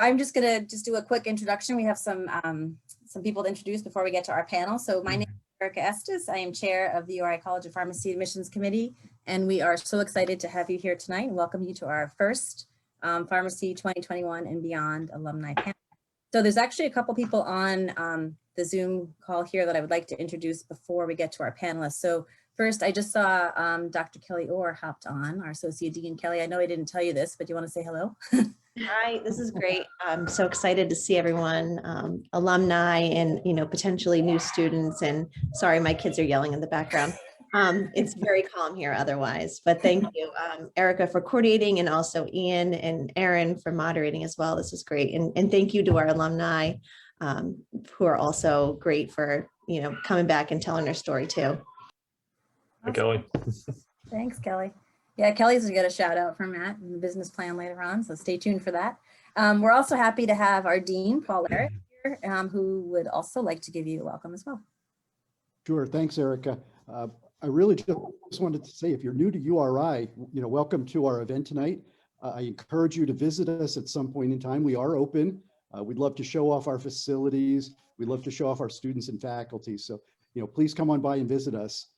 I'm just gonna do a quick introduction. We have some people to introduce before we get to our panel. So my name is Erica Estes. I am chair of the URI College of Pharmacy Admissions Committee, and we are so excited to have you here tonight and welcome you to our first Pharmacy 2021 and Beyond alumni panel. So there's actually a couple people on the Zoom call here that I would like to introduce before we get to our panelists. So first, I just saw Dr. Kelly Orr hopped on, our Associate Dean. Kelly, I know I didn't tell you this, but do you want to say hello? Hi, this is great. I'm so excited to see everyone, alumni and, potentially new students. And sorry, my kids are yelling in the background. It's very calm here otherwise, but thank you, Erica, for coordinating, and also Ian and Aaron for moderating as well. This is great. And thank you to our alumni who are also great for, coming back and telling their story too. Hi, Kelly. Thanks, Kelly. Yeah, Kelly's going to get a shout out from Matt in the business plan later on, so stay tuned for that. We're also happy to have our Dean, Paul Eric, here, who would also like to give you a welcome as well. Sure, thanks, Erica. I really just wanted to say, if you're new to URI, welcome to our event tonight. I encourage you to visit us at some point in time. We are open. We'd love to show off our facilities. We'd love to show off our students and faculty. So, please come on by and visit us.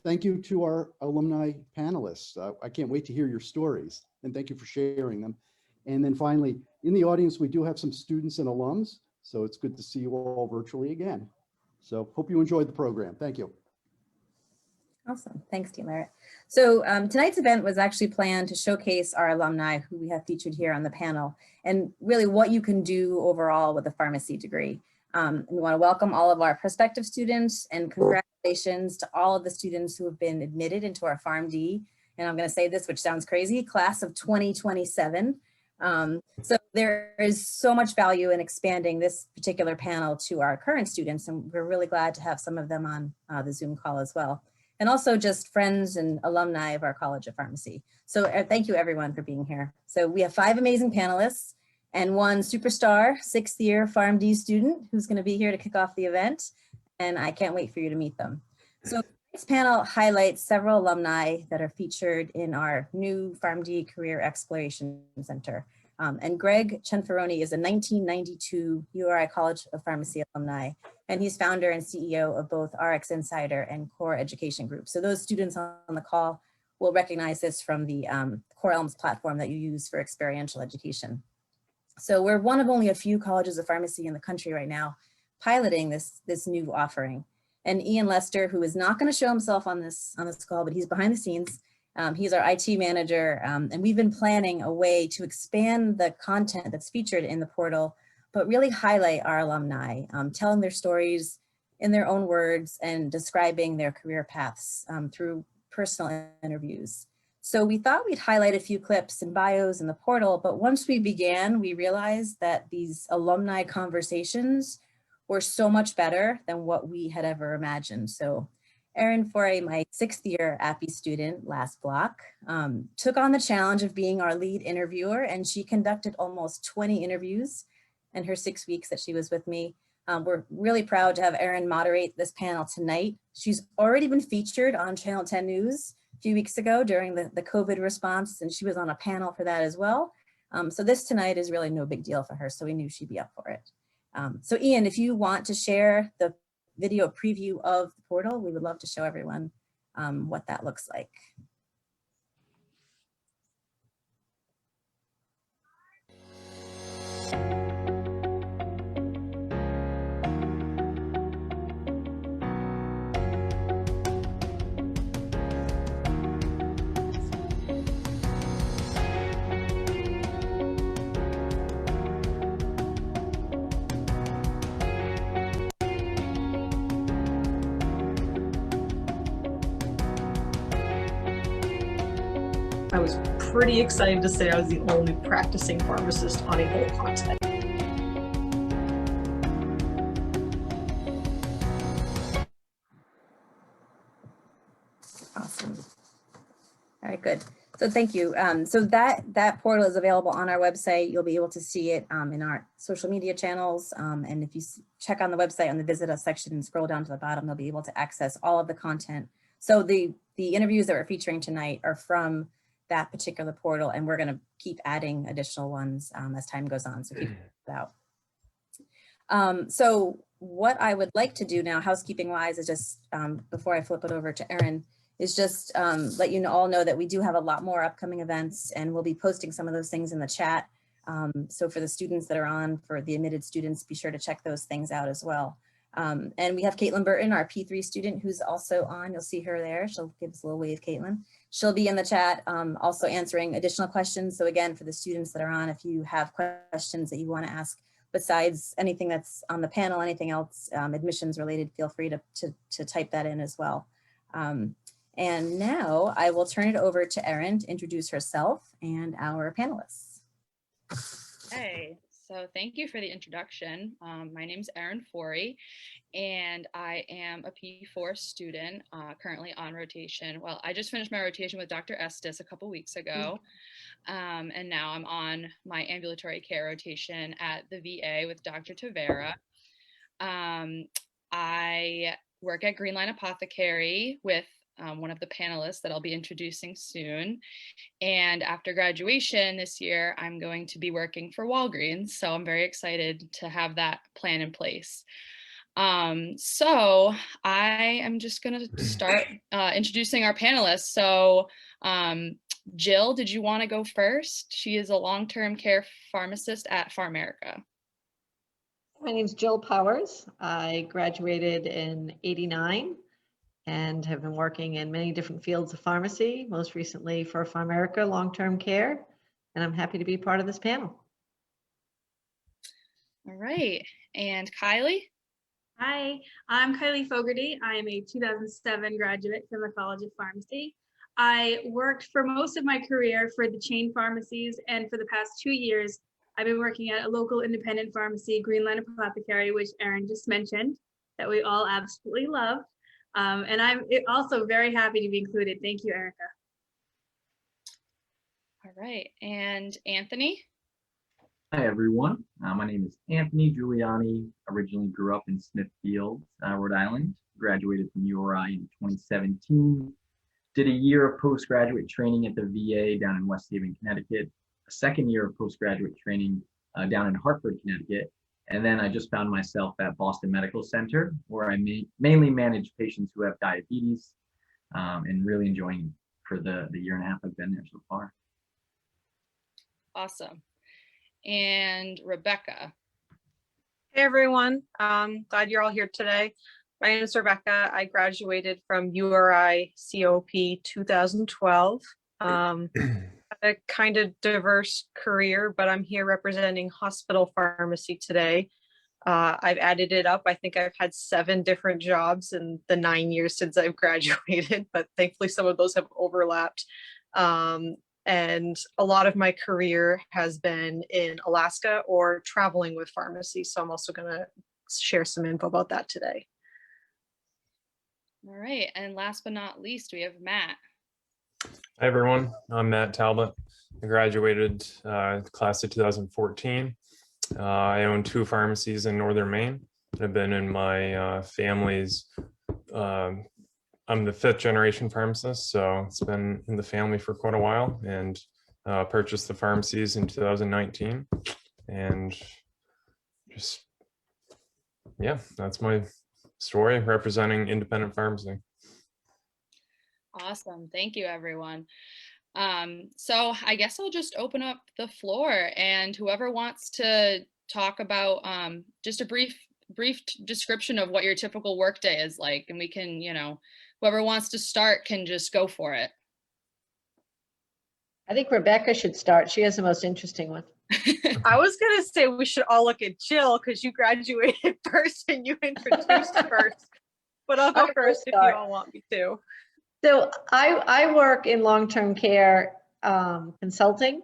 Thank you to our alumni panelists. I can't wait to hear your stories, and thank you for sharing them. And then finally, in the audience, we do have some students and alums, so it's good to see you all virtually again. So hope you enjoyed the program. Thank you. Awesome. Thanks, Dean Merritt. So tonight's event was actually planned to showcase our alumni who we have featured here on the panel, and really what you can do overall with a pharmacy degree. We want to welcome all of our prospective students, and congratulations to all of the students who have been admitted into our PharmD. And I'm going to say this, which sounds crazy, class of 2027. So there is so much value in expanding this particular panel to our current students, and we're really glad to have some of them on the Zoom call as well. And also just friends and alumni of our College of Pharmacy. So thank you everyone for being here. So we have 5 amazing panelists and 1 superstar 6th year PharmD student who's going to be here to kick off the event. And I can't wait for you to meet them. So this panel highlights several alumni that are featured in our new PharmD Career Exploration Center. And Greg Cianfroni is a 1992 URI College of Pharmacy alumni, and he's founder and CEO of both RX Insider and Core Education Group. So those students on the call will recognize this from the Core Elms platform that you use for experiential education. So we're one of only a few colleges of pharmacy in the country right now piloting this new offering. And Ian Lester, who is not going to show himself on this call, but he's behind the scenes. He's our IT manager, and we've been planning a way to expand the content that's featured in the portal, but really highlight our alumni, telling their stories in their own words and describing their career paths through personal interviews. So we thought we'd highlight a few clips and bios in the portal, but once we began, we realized that these alumni conversations were so much better than what we had ever imagined. So Erin Foray, my 6th year APPE student last block, took on the challenge of being our lead interviewer, and she conducted almost 20 interviews in her 6 weeks that she was with me. We're really proud to have Erin moderate this panel tonight. She's already been featured on Channel 10 News a few weeks ago during the COVID response, and she was on a panel for that as well. So this tonight is really no big deal for her, so we knew she'd be up for it. So Ian, if you want to share the video preview of the portal, we would love to show everyone what that looks like. I was pretty excited to say I was the only practicing pharmacist on a whole continent. Awesome. All right, good. So thank you. So that portal is available on our website. You'll be able to see it in our social media channels. And if you check on the website on the Visit Us section and scroll down to the bottom, you'll be able to access all of the content. So the interviews that we're featuring tonight are from that particular portal, and we're going to keep adding additional ones as time goes on. So keep that out. So what I would like to do now, housekeeping wise, is just before I flip it over to Erin, is just let you all know that we do have a lot more upcoming events, and we'll be posting some of those things in the chat. So for the students that are on, for the admitted students, be sure to check those things out as well. And we have Caitlin Burton, our P3 student, who's also on. You'll see her there. She'll give us a little wave, Caitlin. She'll be in the chat, also answering additional questions. So again, for the students that are on, if you have questions that you want to ask besides anything that's on the panel, anything else admissions related, feel free to type that in as well. And now I will turn it over to Erin to introduce herself and our panelists. Hey, so thank you for the introduction. My name is Erin Forey, and I am a P4 student currently on rotation. Well, I just finished my rotation with Dr. Estes a couple weeks ago, and now I'm on my ambulatory care rotation at the VA with Dr. Tavera. I work at Green Line Apothecary with one of the panelists that I'll be introducing soon. And after graduation this year, I'm going to be working for Walgreens. So I'm very excited to have that plan in place. So I am just going to start introducing our panelists. So Jill, did you want to go first? She is a long-term care pharmacist at PharMerica. My name is Jill Powers. I graduated in '89 and have been working in many different fields of pharmacy, most recently for PharMerica long-term care, and I'm happy to be part of this panel. All right, and Kylie? Hi, I'm Kylie Fogarty. I am a 2007 graduate from the College of Pharmacy. I worked for most of my career for the chain pharmacies, and for the past 2 years, I've been working at a local independent pharmacy, Green Line Apothecary, which Erin just mentioned, that we all absolutely love. And I'm also very happy to be included. Thank you, Erica. All right, and Anthony? Hi, everyone. My name is Anthony Giuliani. Originally grew up in Smithfield, Rhode Island. Graduated from URI in 2017. Did a year of postgraduate training at the VA down in West Haven, Connecticut. A second year of postgraduate training down in Hartford, Connecticut. And then I just found myself at Boston Medical Center, where I mainly manage patients who have diabetes, and really enjoying for the year and a half I've been there so far. Awesome. And Rebecca? Hey everyone, glad you're all here today. My name is Rebecca. I graduated from URI COP 2012. A kind of diverse career, but I'm here representing hospital pharmacy today. I've added it up. I think I've had 7 different jobs in the 9 years since I've graduated, but thankfully some of those have overlapped. And a lot of my career has been in Alaska or traveling with pharmacy. So I'm also going to share some info about that today. All right, and last but not least, we have Matt. Hi, everyone. I'm Matt Talbot. I graduated class of 2014. I own 2 pharmacies in Northern Maine. I've been in my family's, I'm the 5th generation pharmacist, so it's been in the family for quite a while, and purchased the pharmacies in 2019. And just, yeah, that's my story representing independent pharmacy. Awesome. Thank you, everyone. So I guess I'll just open up the floor, and whoever wants to talk about just a brief description of what your typical workday is like, and we can, whoever wants to start can just go for it. I think Rebecca should start. She has the most interesting one. I was going to say we should all look at Jill because you graduated first and you introduced first, but I'll go first if you all want me to. So I work in long-term care consulting,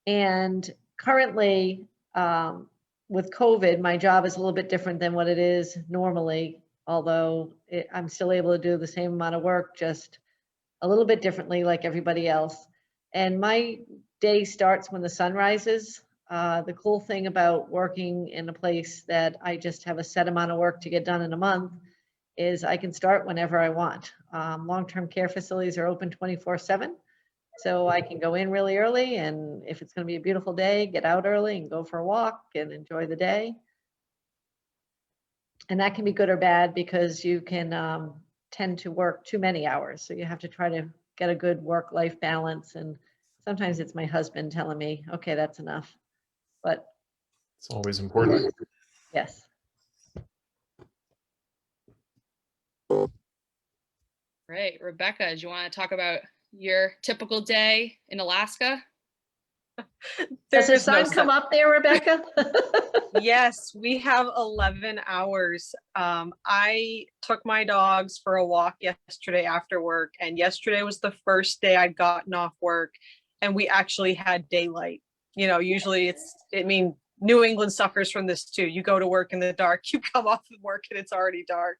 and currently with COVID, my job is a little bit different than what it is normally, although I'm still able to do the same amount of work, just a little bit differently like everybody else. And my day starts when the sun rises. The cool thing about working in a place that I just have a set amount of work to get done in a month is I can start whenever I want. Long-term care facilities are open 24/7. So I can go in really early, and if it's going to be a beautiful day, get out early and go for a walk and enjoy the day. And that can be good or bad because you can tend to work too many hours. So you have to try to get a good work-life balance. And sometimes it's my husband telling me, okay, that's enough. But It's always important. yes. Great. Rebecca, do you want to talk about your typical day in Alaska? Does the There's no sun come sun. up there, Rebecca? Yes, we have 11 hours. I took my dogs for a walk yesterday after work, and yesterday was the first day I'd gotten off work and we actually had daylight. You know, usually New England suffers from this too. You go to work in the dark, you come off of work and it's already dark.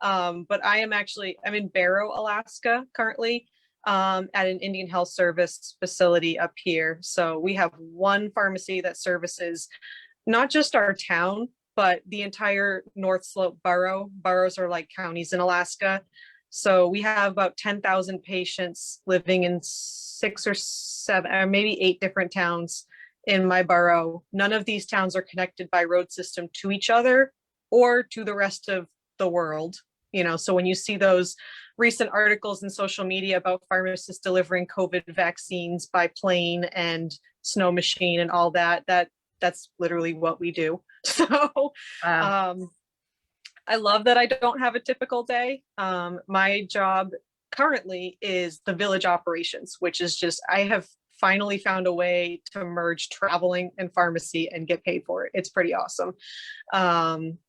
But I'm in Barrow, Alaska currently, at an Indian Health Service facility up here. So we have one pharmacy that services not just our town, but the entire North Slope borough. Boroughs are like counties in Alaska. So we have about 10,000 patients living in 6 or 7, or maybe 8 different towns in my borough. None of these towns are connected by road system to each other or to the rest of the world. You know, so when you see those recent articles in social media about pharmacists delivering COVID vaccines by plane and snow machine and all that, that's literally what we do. So Wow. I love that I don't have a typical day. My job currently is the village operations, which is just, I have finally found a way to merge traveling and pharmacy and get paid for it. It's pretty awesome.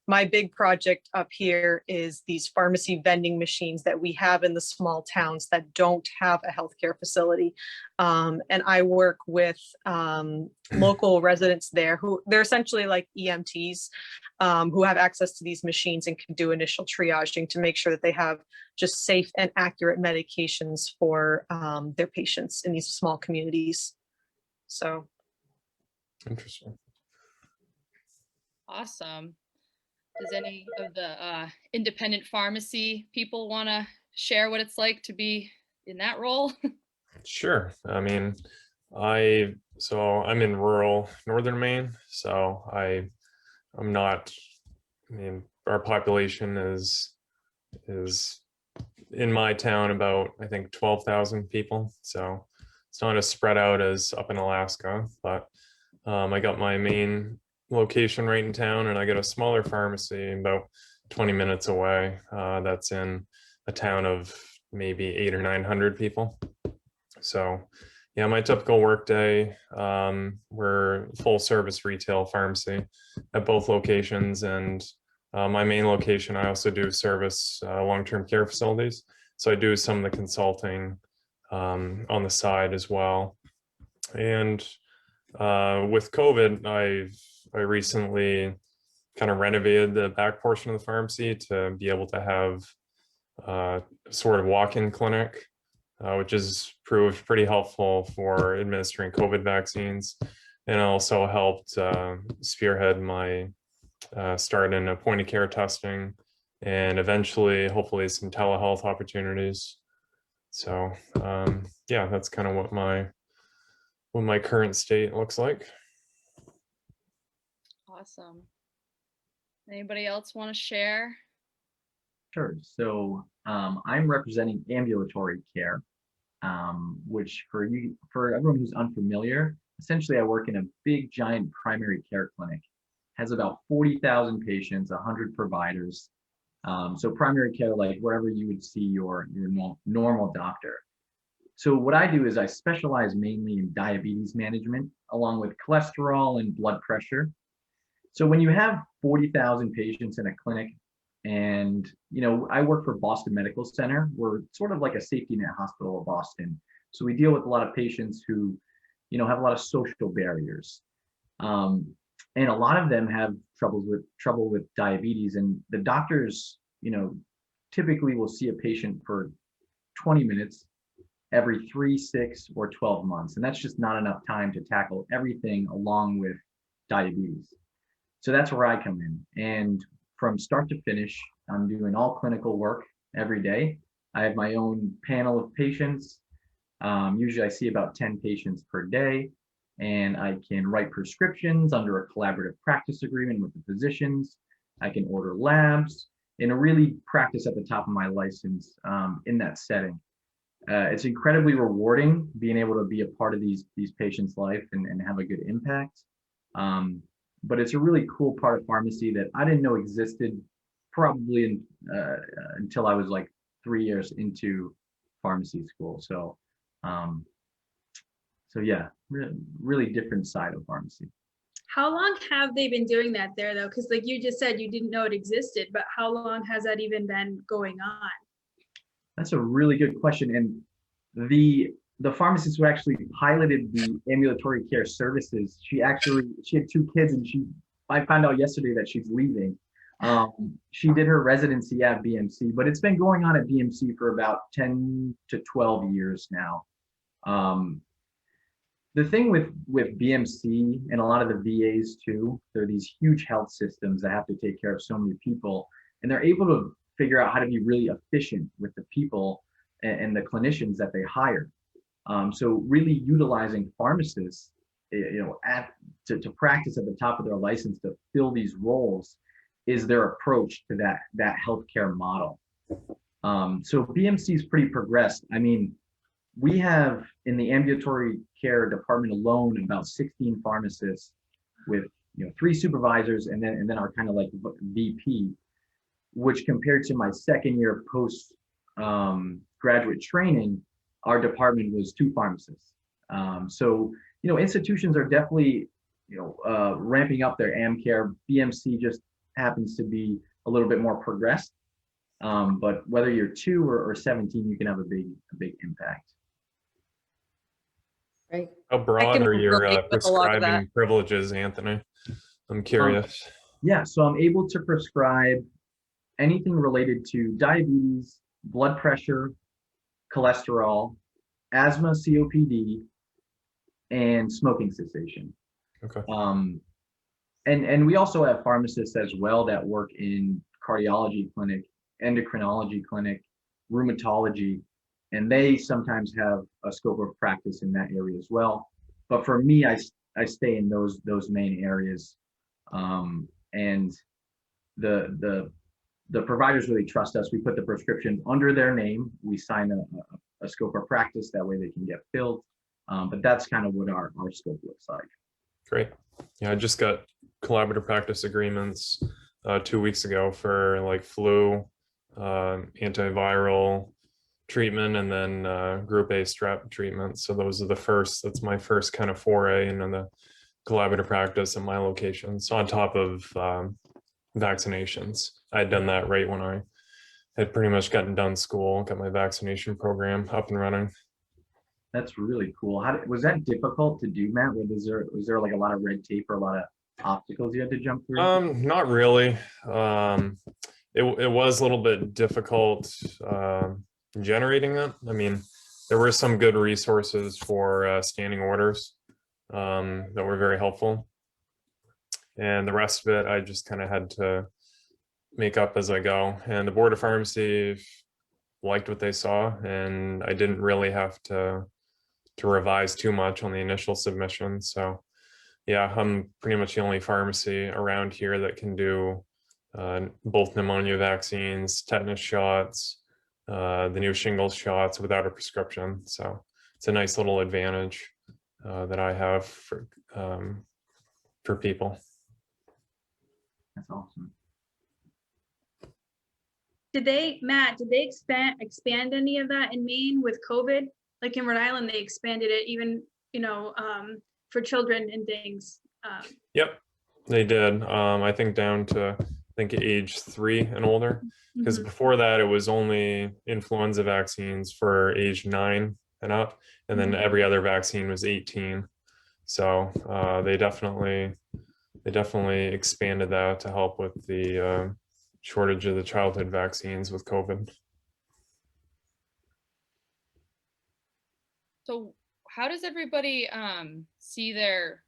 My big project up here is these pharmacy vending machines that we have in the small towns that don't have a healthcare facility. And I work with local residents there who they're essentially like EMTs who have access to these machines and can do initial triaging to make sure that they have just safe and accurate medications for their patients in these small communities. So. Interesting. Awesome. Does any of the independent pharmacy people want to share what it's like to be in that role? Sure. I mean, I'm in rural northern Maine, so I'm not, I mean, our population is in my town about, I think, 12,000 people. So it's not as spread out as up in Alaska, but I got my main location right in town, and I got a smaller pharmacy about 20 minutes away. That's in a town of maybe 800 or 900 people. So yeah, my typical work day, we're full service retail pharmacy at both locations, and my main location, I also do service long-term care facilities. So I do some of the consulting on the side as well. And with COVID, I recently kind of renovated the back portion of the pharmacy to be able to have sort of walk-in clinic, which has proved pretty helpful for administering COVID vaccines, and also helped spearhead my start in point of care testing, and eventually, hopefully, some telehealth opportunities. So yeah, that's kind of what my current state looks like. Awesome. Anybody else want to share? Sure. So I'm representing ambulatory care, which for everyone who's unfamiliar, essentially I work in a big giant primary care clinic. Has about 40,000 patients, 100 providers. So primary care, like wherever you would see your normal doctor. So what I do is I specialize mainly in diabetes management, along with cholesterol and blood pressure. So when you have 40,000 patients in a clinic, and I work for Boston Medical Center. We're sort of like a safety net hospital of Boston. So we deal with a lot of patients who, have a lot of social barriers. And a lot of them have trouble with diabetes, and the doctors, typically will see a patient for 20 minutes every 3, 6, or 12 months. And that's just not enough time to tackle everything along with diabetes. So that's where I come in. And from start to finish, I'm doing all clinical work every day. I have my own panel of patients. Usually I see about 10 patients per day, and I can write prescriptions under a collaborative practice agreement with the physicians. I can order labs and really practice at the top of my license in that setting. It's incredibly rewarding being able to be a part of these patients' life and have a good impact. But it's a really cool part of pharmacy that I didn't know existed probably until I was like 3 years into pharmacy school. So yeah, really different side of pharmacy. How long have they been doing that there though? Because like you just said, you didn't know it existed, but how long has that even been going on? That's a really good question. And the pharmacist who actually piloted the ambulatory care services, she had 2 kids, and I found out yesterday that she's leaving. She did her residency at BMC, but it's been going on at BMC for about 10 to 12 years now. The thing with BMC and a lot of the VAs too, they're these huge health systems that have to take care of so many people, and they're able to figure out how to be really efficient with the people and the clinicians that they hire. So really utilizing pharmacists, to practice at the top of their license to fill these roles is their approach to that healthcare model. So BMC is pretty progressed. I mean, we have in the ambulatory care department alone about 16 pharmacists with 3 supervisors and then our kind of like VP, which compared to my second year of post graduate training, our department was 2 pharmacists. So institutions are definitely ramping up their AmCare. BMC just happens to be a little bit more progressed. But whether you're 2 or 17, you can have a big impact. Right. How broad can are your relate with a lot of that. prescribing privileges, Anthony? I'm curious. Yeah, so I'm able to prescribe anything related to diabetes, blood pressure, cholesterol, asthma, COPD, and smoking cessation. Okay. And we also have pharmacists as well that work in cardiology clinic, endocrinology clinic, rheumatology, and they sometimes have a scope of practice in that area as well. But for me, I stay in those main areas, and the providers really trust us. We put the prescription under their name. We sign a scope of practice, that way they can get filled. But that's kind of what our scope looks like. Great. Yeah, I just got collaborative practice agreements 2 weeks ago for like flu, antiviral treatment, and then group A strep treatment. So those are that's my first kind of foray into the collaborative practice at my location. So on top of vaccinations, I had done that right when I had pretty much gotten done school, got my vaccination program up and running. That's really cool. Was that difficult to do, Matt? Was there like a lot of red tape or a lot of obstacles you had to jump through? Not really. It was a little bit difficult generating it. I mean, there were some good resources for standing orders that were very helpful. And the rest of it, I just kind of had to make up as I go. And the Board of Pharmacy liked what they saw, and I didn't really have to revise too much on the initial submission. So yeah, I'm pretty much the only pharmacy around here that can do both pneumonia vaccines, tetanus shots, the new shingles shots without a prescription. So it's a nice little advantage that I have for people. That's awesome. Matt, did they expand any of that in Maine with COVID? Like in Rhode Island, they expanded it even, for children and things. Yep, they did. I think down to age 3 and older, because before that it was only influenza vaccines for age 9 and up, and then every other vaccine was 18. So they definitely expanded that to help with the shortage of the childhood vaccines with COVID. So how does everybody see their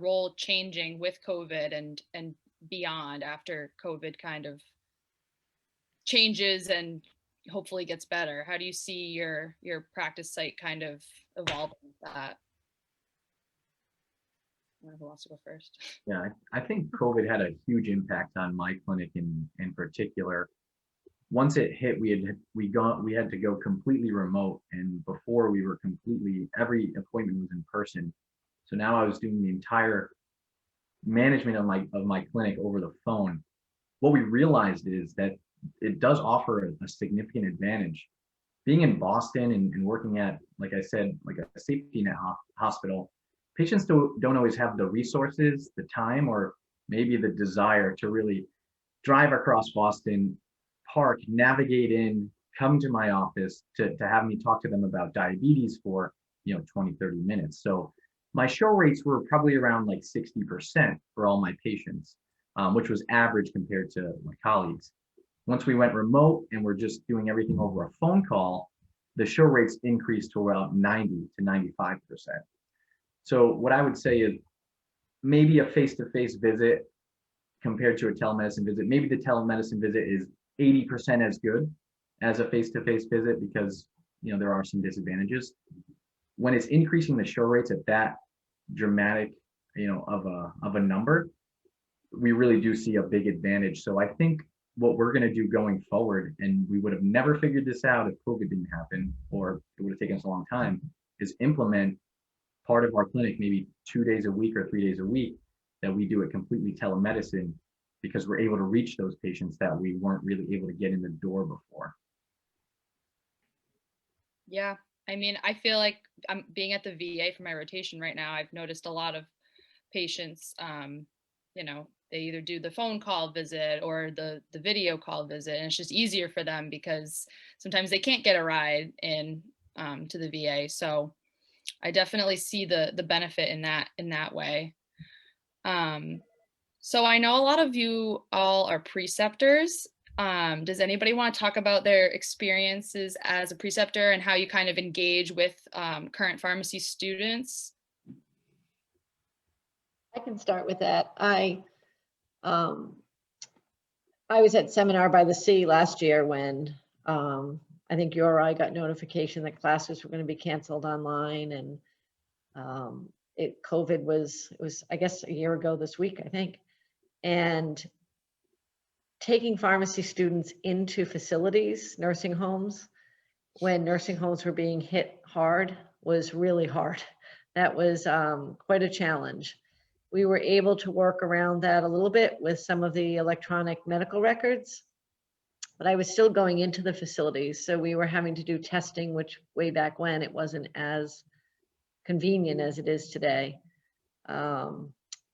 role changing with COVID and beyond after COVID kind of changes and hopefully gets better? How do you see your practice site kind of evolving with that? I don't know who wants to go first. Yeah, I think COVID had a huge impact on my clinic in particular. Once it hit, we had to go completely remote, and before we were every appointment was in person. So now I was doing the entire management of my clinic over the phone. What we realized is that it does offer a significant advantage. Being in Boston and working at, like I said, like a safety net hospital, patients don't always have the resources, the time, or maybe the desire to really drive across Boston, park, navigate in, come to my office to have me talk to them about diabetes for 20, 30 minutes. So my show rates were probably around like 60% for all my patients, which was average compared to my colleagues. Once we went remote and we're just doing everything over a phone call, the show rates increased to around 90 to 95%. So what I would say is maybe a face-to-face visit compared to a telemedicine visit. Maybe the telemedicine visit is 80% as good as a face-to-face visit because there are some disadvantages. When it's increasing the show rates at that dramatic, of a number, we really do see a big advantage. So I think what we're going to do going forward, and we would have never figured this out if COVID didn't happen, or it would have taken us a long time, is implement part of our clinic, maybe 2 days a week or 3 days a week, that we do it completely telemedicine, because we're able to reach those patients that we weren't really able to get in the door before. Yeah, I mean, I feel like I'm being at the VA for my rotation right now. I've noticed a lot of patients, they either do the phone call visit or the video call visit, and it's just easier for them because sometimes they can't get a ride in to the VA. So I definitely see the benefit in that way. So I know a lot of you all are preceptors. Does anybody want to talk about their experiences as a preceptor and how you kind of engage with current pharmacy students? I can start with that. I was at Seminar by the Sea last year when I think URI got notification that classes were going to be canceled online, and COVID was I guess a year ago this week, I think. And taking pharmacy students into facilities, nursing homes, when nursing homes were being hit hard was really hard. That was quite a challenge. We were able to work around that a little bit with some of the electronic medical records, but I was still going into the facilities. So we were having to do testing, which way back when it wasn't as convenient as it is today.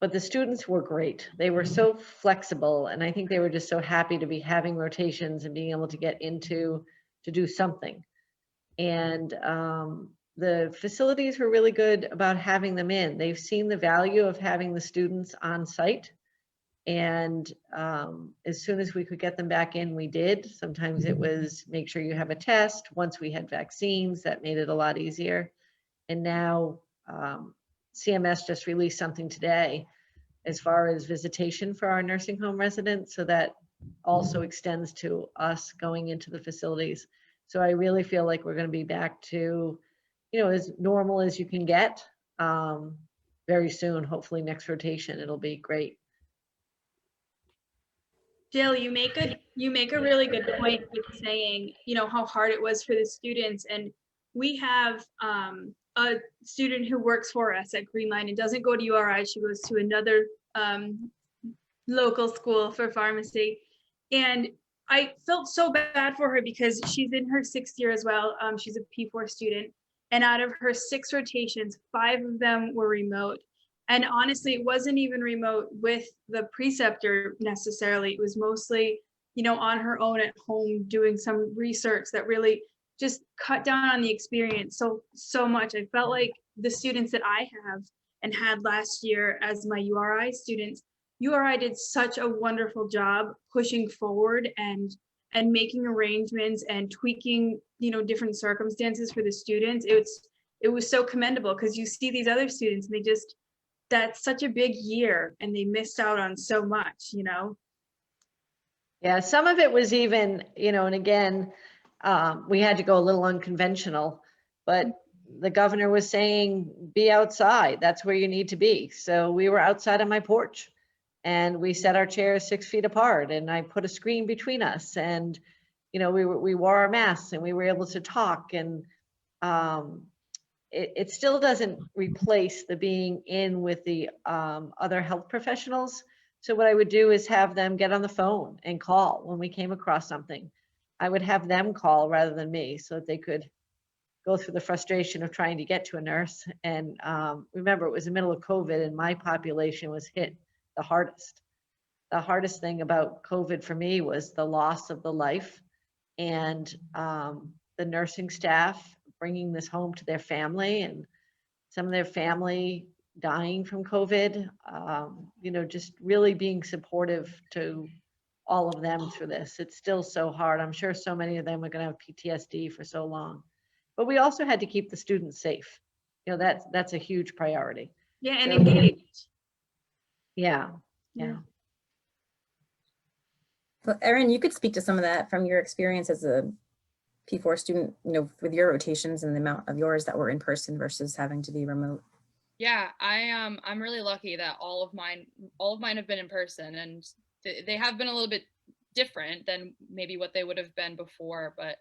But the students were great. They were so flexible, and I think they were just so happy to be having rotations and being able to get into to do something. And the facilities were really good about having them in. They've seen the value of having the students on site. And as soon as we could get them back in, we did. Sometimes it was make sure you have a test. Once we had vaccines, that made it a lot easier. And now CMS just released something today as far as visitation for our nursing home residents. So that also extends to us going into the facilities. So I really feel like we're going to be back to, as normal as you can get very soon. Hopefully next rotation, it'll be great. Jill, you make a really good point with saying, how hard it was for the students. And we have a student who works for us at Green Line and doesn't go to URI. She goes to another local school for pharmacy. And I felt so bad for her because she's in her 6th year as well. She's a P4 student. And out of her 6 rotations, 5 of them were remote. And honestly, it wasn't even remote with the preceptor necessarily. It was mostly, on her own at home doing some research that really just cut down on the experience so much. I felt like the students that I have and had last year as my URI students, URI did such a wonderful job pushing forward and making arrangements and tweaking, different circumstances for the students. It was so commendable because you see these other students and that's such a big year and they missed out on so much, Yeah, some of it was even, and again, we had to go a little unconventional, but the governor was saying, be outside. That's where you need to be. So we were outside on my porch and we set our chairs 6 feet apart and I put a screen between us and, you know, we wore our masks and we were able to talk and it still doesn't replace the being in with the other health professionals. So what I would do is have them get on the phone and call when we came across something. I would have them call rather than me so that they could go through the frustration of trying to get to a nurse. And remember, it was the middle of COVID and my population was hit the hardest. The hardest thing about COVID for me was the loss of the life and the nursing staff bringing this home to their family and some of their family dying from COVID, you know, just really being supportive to all of them through this. It's still so hard. I'm sure so many of them are going to have PTSD for so long. But we also had to keep the students safe. You know, that's a huge priority. Yeah, and So- engaged. Yeah, yeah. So Erin, you could speak to some of that from your experience as a P4 student, you know, with your rotations and the amount of yours that were in person versus having to be remote. Yeah, I'm really lucky that all of mine have been in person, and they have been a little bit different than maybe what they would have been before, but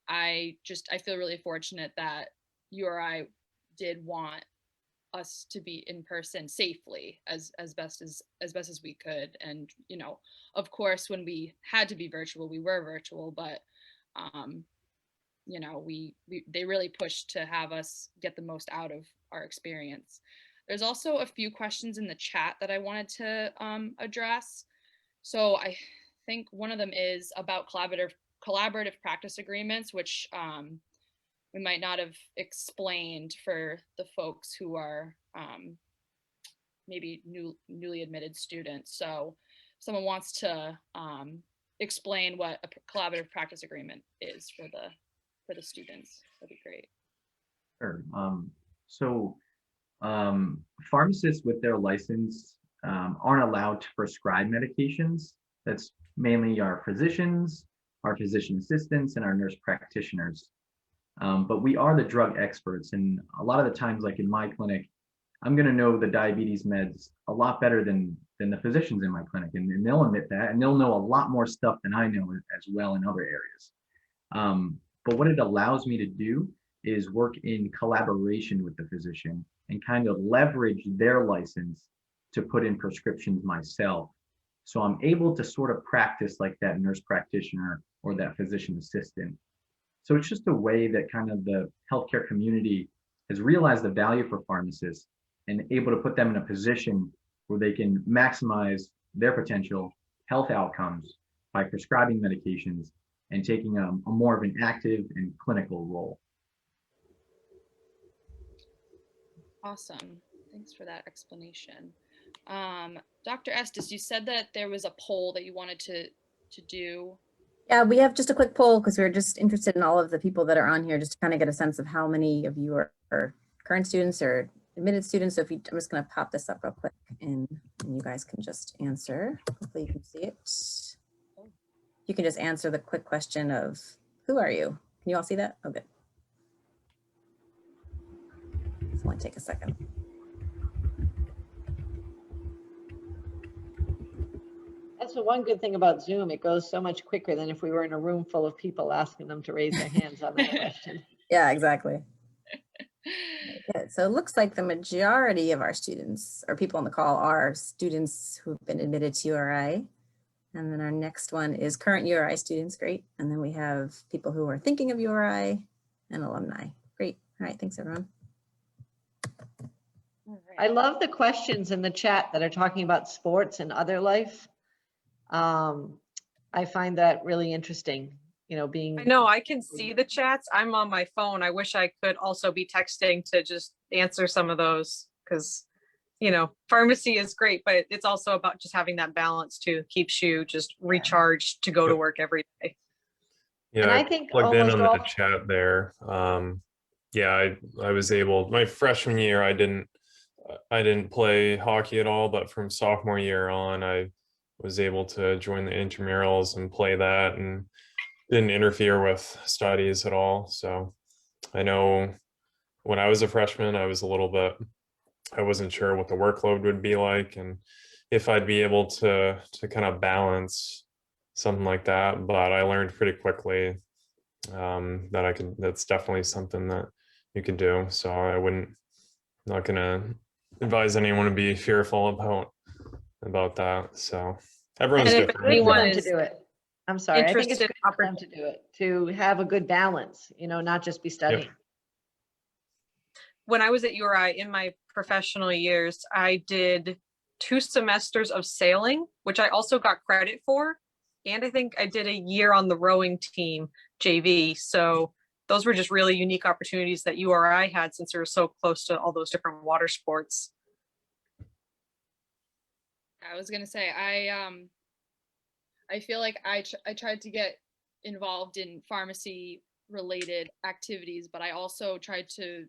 I feel really fortunate that URI did want us to be in person safely as best as we could. And, you know, of course, when we had to be virtual, we were virtual, but you know, they really pushed to have us get the most out of our experience. There's also a few questions in the chat that I wanted to address. So I think one of them is about collaborative practice agreements, which we might not have explained for the folks who are maybe newly admitted students. So if someone wants to explain what a collaborative practice agreement is for the students, that'd be great. Sure. Pharmacists with their license aren't allowed to prescribe medications. That's mainly our physicians, our physician assistants, and our nurse practitioners. But we are the drug experts, and a lot of the times, like in my clinic, I'm going to know the diabetes meds a lot better than the physicians in my clinic, and they'll admit that, and they'll know a lot more stuff than I know as well in other areas. But what it allows me to do is work in collaboration with the physician and kind of leverage their license to put in prescriptions myself. So I'm able to sort of practice like that nurse practitioner or that physician assistant. So it's just a way that kind of the healthcare community has realized the value for pharmacists and able to put them in a position where they can maximize their potential health outcomes by prescribing medications and taking a more of an active and clinical role. Awesome. Thanks for that explanation. Dr. Estes, you said that there was a poll that you wanted to do. Yeah, we have just a quick poll because we're just interested in all of the people that are on here, just to kind of get a sense of how many of you are current students or admitted students. So I'm just going to pop this up real quick and you guys can just answer. Hopefully you can see it. You can just answer the quick question of who are you? Can you all see that? Oh, good. This will only take a second. That's the one good thing about Zoom. It goes so much quicker than if we were in a room full of people asking them to raise their hands on that question. Yeah, exactly. Good. So it looks like the majority of our students or people on the call are students who've been admitted to URI. And then our next one is current URI students. Great. And then we have people who are thinking of URI and alumni. Great. All right. Thanks, everyone. All right. I love the questions in the chat that are talking about sports and other life. I find that really interesting, you know, being. I know I can see the chats. I'm on my phone. I wish I could also be texting to just answer some of those because, you know, pharmacy is great, but it's also about just having that balance too. Keeps you just recharged to go to work every day. Yeah, And I I think plugged in almost on all- the chat there. Yeah, I was able, my freshman year, I didn't play hockey at all, but from sophomore year on, I was able to join the intramurals and play that. And didn't interfere with studies at all. So I know when I was a freshman, I wasn't sure what the workload would be like and if I'd be able to kind of balance something like that. But I learned pretty quickly that's definitely something that you can do. So not gonna advise anyone to be fearful about that. So everyone's And if different. Great for anyone them to is do it. I'm sorry. I think it's interested good for them to do it, to have a good balance, not just be studying. when I was at URI in my professional years, I did 2 semesters of sailing, which I also got credit for. And I think I did a year on the rowing team, JV. So those were just really unique opportunities that URI had since they were so close to all those different water sports. I was gonna say, I feel like I tried to get involved in pharmacy related activities, but I also tried to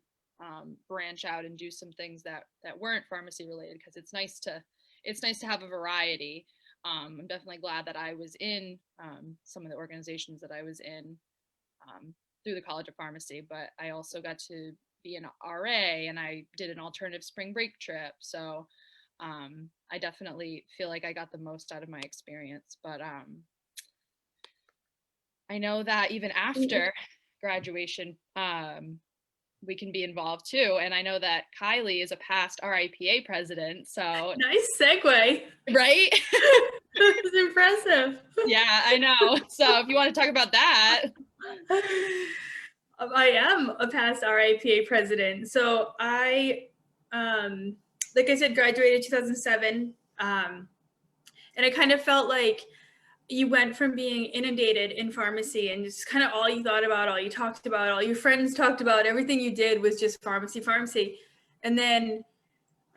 branch out and do some things that weren't pharmacy related, because it's nice to have a variety. I'm definitely glad that I was in some of the organizations that I was in through the College of Pharmacy, but I also got to be an RA, and I did an alternative spring break trip. So I definitely feel like I got the most out of my experience. But I know that even after graduation, we can be involved too. And I know that Kylie is a past RIPA president. So Nice segue. right? That was impressive. Yeah, I know. So if you want to talk about that. I am a past RIPA president. So I, like I said, graduated 2007. And I kind of felt like you went from being inundated in pharmacy and just kind of all you thought about, all you talked about, all your friends talked about, everything you did was just pharmacy. And then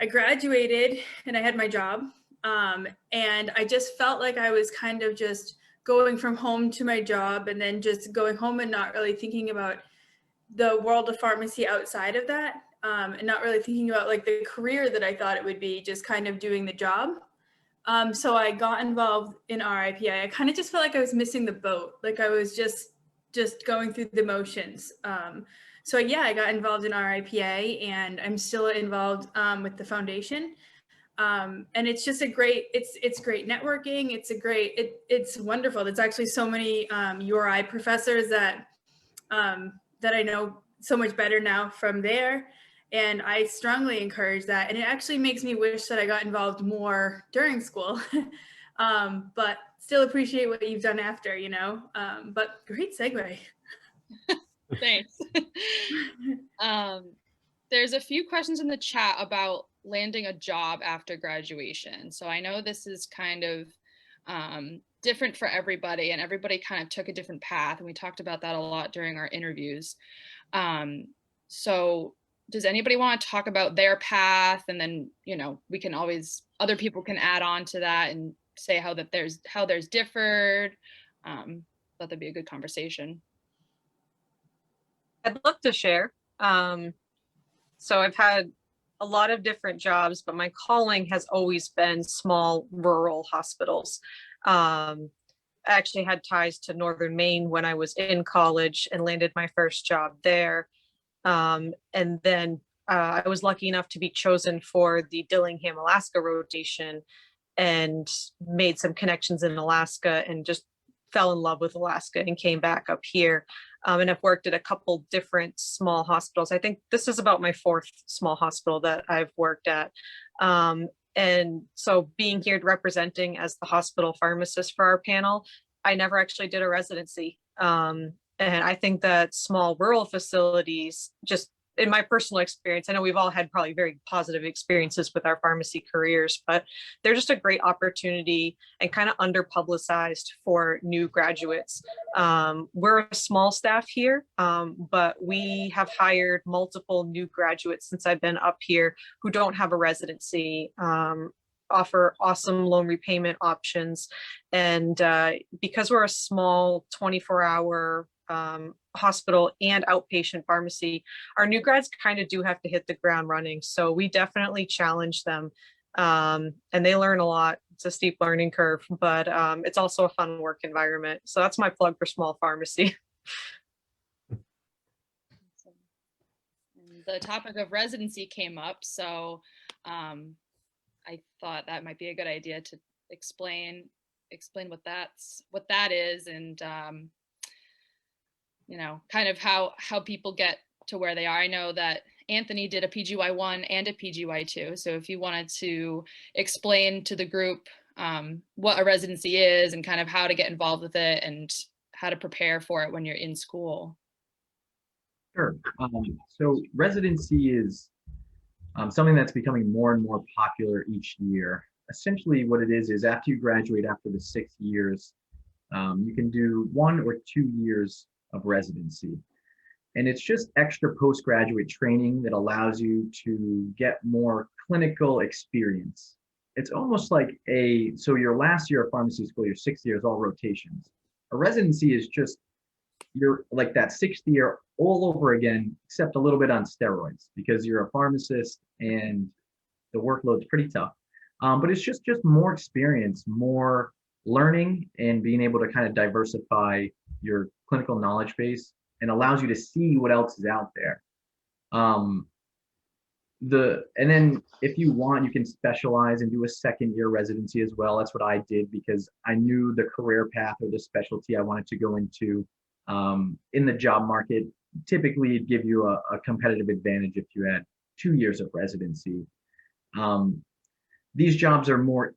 I graduated and I had my job. And I just felt like I was kind of just going from home to my job and then just going home and not really thinking about the world of pharmacy outside of that. And not really thinking about like the career that I thought it would be, just kind of doing the job. So I got involved in RIPA. I kind of just felt like I was missing the boat. Like I was just going through the motions. So yeah, I got involved in RIPA, and I'm still involved with the foundation. And it's just it's great networking. It's wonderful. There's actually so many URI professors that I know so much better now from there. And I strongly encourage that. And it actually makes me wish that I got involved more during school, but still appreciate what you've done after, but great segue. Thanks. There's a few questions in the chat about landing a job after graduation. So I know this is kind of different for everybody, and everybody kind of took a different path. And we talked about that a lot during our interviews. So does anybody want to talk about their path? And then, we can always, other people can add on to that and say how there's differed. Thought that'd be a good conversation. I'd love to share. So I've had a lot of different jobs, but my calling has always been small rural hospitals. I actually had ties to Northern Maine when I was in college and landed my first job there. And then I was lucky enough to be chosen for the Dillingham, Alaska rotation, and made some connections in Alaska and just fell in love with Alaska and came back up here. And I've worked at a couple different small hospitals. I think this is about my 4th small hospital that I've worked at. And so being here representing as the hospital pharmacist for our panel, I never actually did a residency. And I think that small rural facilities, just in my personal experience, I know we've all had probably very positive experiences with our pharmacy careers, but they're just a great opportunity and kind of under-publicized for new graduates. We're a small staff here, but we have hired multiple new graduates since I've been up here who don't have a residency, offer awesome loan repayment options. And because we're a small 24-hour hospital and outpatient pharmacy, our new grads kind of do have to hit the ground running. So we definitely challenge them and they learn a lot. It's a steep learning curve, but it's also a fun work environment. So that's my plug for small pharmacy. And the topic of residency came up, so I thought that might be a good idea to explain what that is, and you know, kind of how people get to where they are. I know that Anthony did a PGY1 and a PGY2, so if you wanted to explain to the group what a residency is and kind of how to get involved with it and how to prepare for it when you're in school. Sure. So residency is something that's becoming more and more popular each year. Essentially what it is after you graduate after the 6 years, you can do 1 or 2 years of residency. And it's just extra postgraduate training that allows you to get more clinical experience. It's almost like so your last year of pharmacy school, your 6th year is all rotations. A residency is just, you're like that 6th year all over again, except a little bit on steroids, because you're a pharmacist and the workload's pretty tough. But it's just more experience, more learning, and being able to kind of diversify your clinical knowledge base, and allows you to see what else is out there. And then if you want, you can specialize and do a 2nd year residency as well. That's what I did because I knew the career path or the specialty I wanted to go into. In the job market, typically it'd give you a competitive advantage if you had 2 years of residency. These jobs are more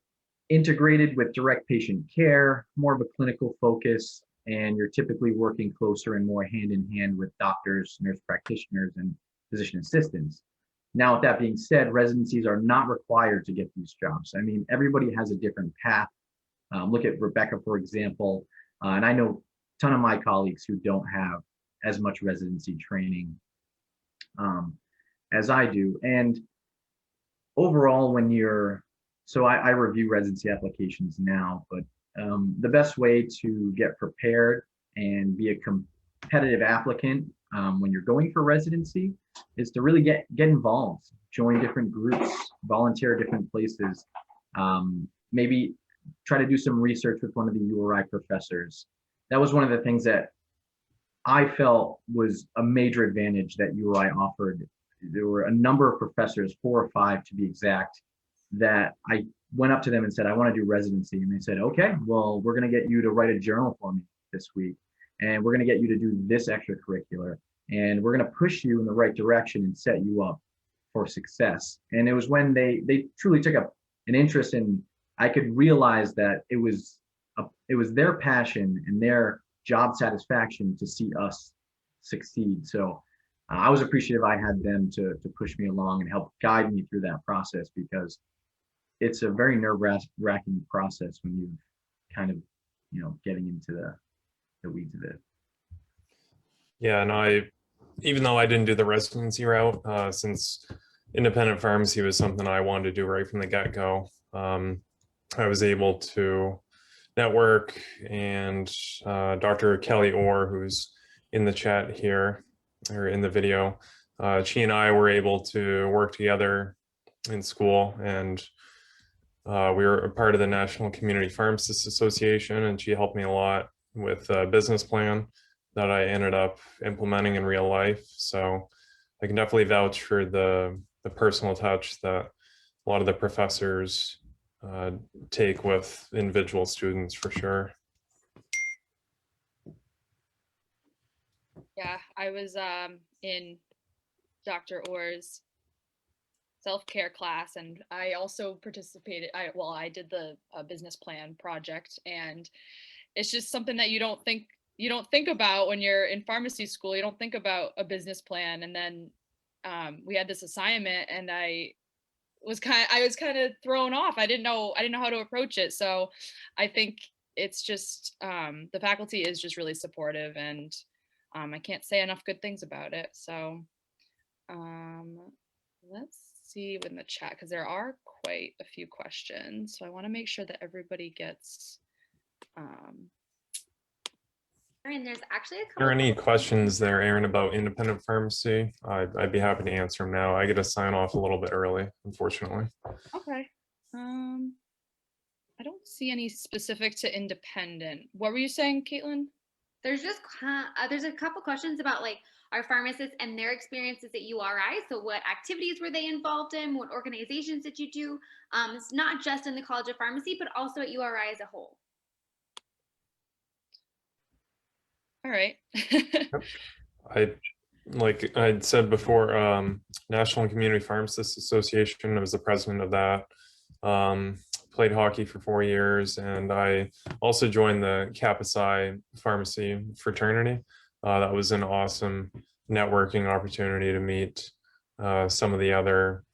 integrated with direct patient care, more of a clinical focus, and you're typically working closer and more hand in hand with doctors, nurse practitioners, and physician assistants. Now, with that being said, residencies are not required to get these jobs. I mean, everybody has a different path. Look at Rebecca, for example, and I know a ton of my colleagues who don't have as much residency training as I do. And overall, so I review residency applications now, but the best way to get prepared and be a competitive applicant when you're going for residency is to really get involved, join different groups, volunteer at different places, maybe try to do some research with one of the URI professors. That was one of the things that I felt was a major advantage that URI offered. There were a number of professors, 4 or 5 to be exact, that I went up to them and said, I want to do residency. And they said, okay, well, we're going to get you to write a journal for me this week. And we're going to get you to do this extracurricular. And we're going to push you in the right direction and set you up for success. And it was when they truly took up an interest in, I could realize that it was their passion and their job satisfaction to see us succeed. So I was appreciative I had them to push me along and help guide me through that process, because it's a very nerve-wracking process when you kind of, getting into the weeds of it. Yeah, and even though I didn't do the residency route, since independent pharmacy was something I wanted to do right from the get-go, I was able to network, and Dr. Kelly Orr, who's in the chat here or in the video, she and I were able to work together in school, and we were a part of the National Community Pharmacists Association, and she helped me a lot with a business plan that I ended up implementing in real life. So I can definitely vouch for the personal touch that a lot of the professors take with individual students, for sure. Yeah, I was in Dr. Orr's self-care class, and I also participated. I did the business plan project, and it's just something that you don't think about when you're in pharmacy school. You don't think about a business plan. And then we had this assignment, and I was kind of thrown off. I didn't know how to approach it. So I think it's just the faculty is just really supportive, and I can't say enough good things about it. So let's see in the chat, because there are quite a few questions. So I want to make sure that everybody gets. Aaron, there's actually a couple. Are there any questions there, Aaron, about independent pharmacy? I'd be happy to answer them now. I get to sign off a little bit early, unfortunately. Okay. I don't see any specific to independent. What were you saying, Caitlin? There's just there's a couple questions about like our pharmacists and their experiences at URI. So what activities were they involved in? What organizations did you do? It's not just in the College of Pharmacy, but also at URI as a whole. All right. Like I'd said before, National Community Pharmacists Association, I was the president of that. Played hockey for 4 years, and I also joined the Kappa Psi Pharmacy fraternity. That was an awesome networking opportunity to meet some of the other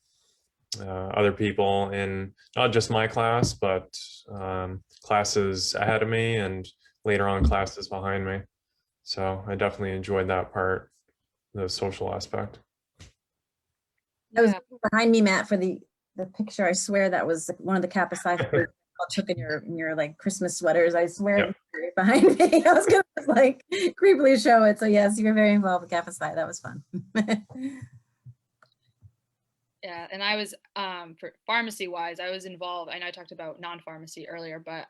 people in not just my class, but classes ahead of me and later on classes behind me. So I definitely enjoyed that part, the social aspect. That was behind me, Matt, for the picture. I swear that was one of the Kappa Psi took in your like Christmas sweaters. I swear it was right behind me. I was gonna like creepily show it. So yes, you were very involved with Kappa Psi. That was fun. Yeah, and I was for pharmacy wise, I was involved. I know I talked about non-pharmacy earlier, but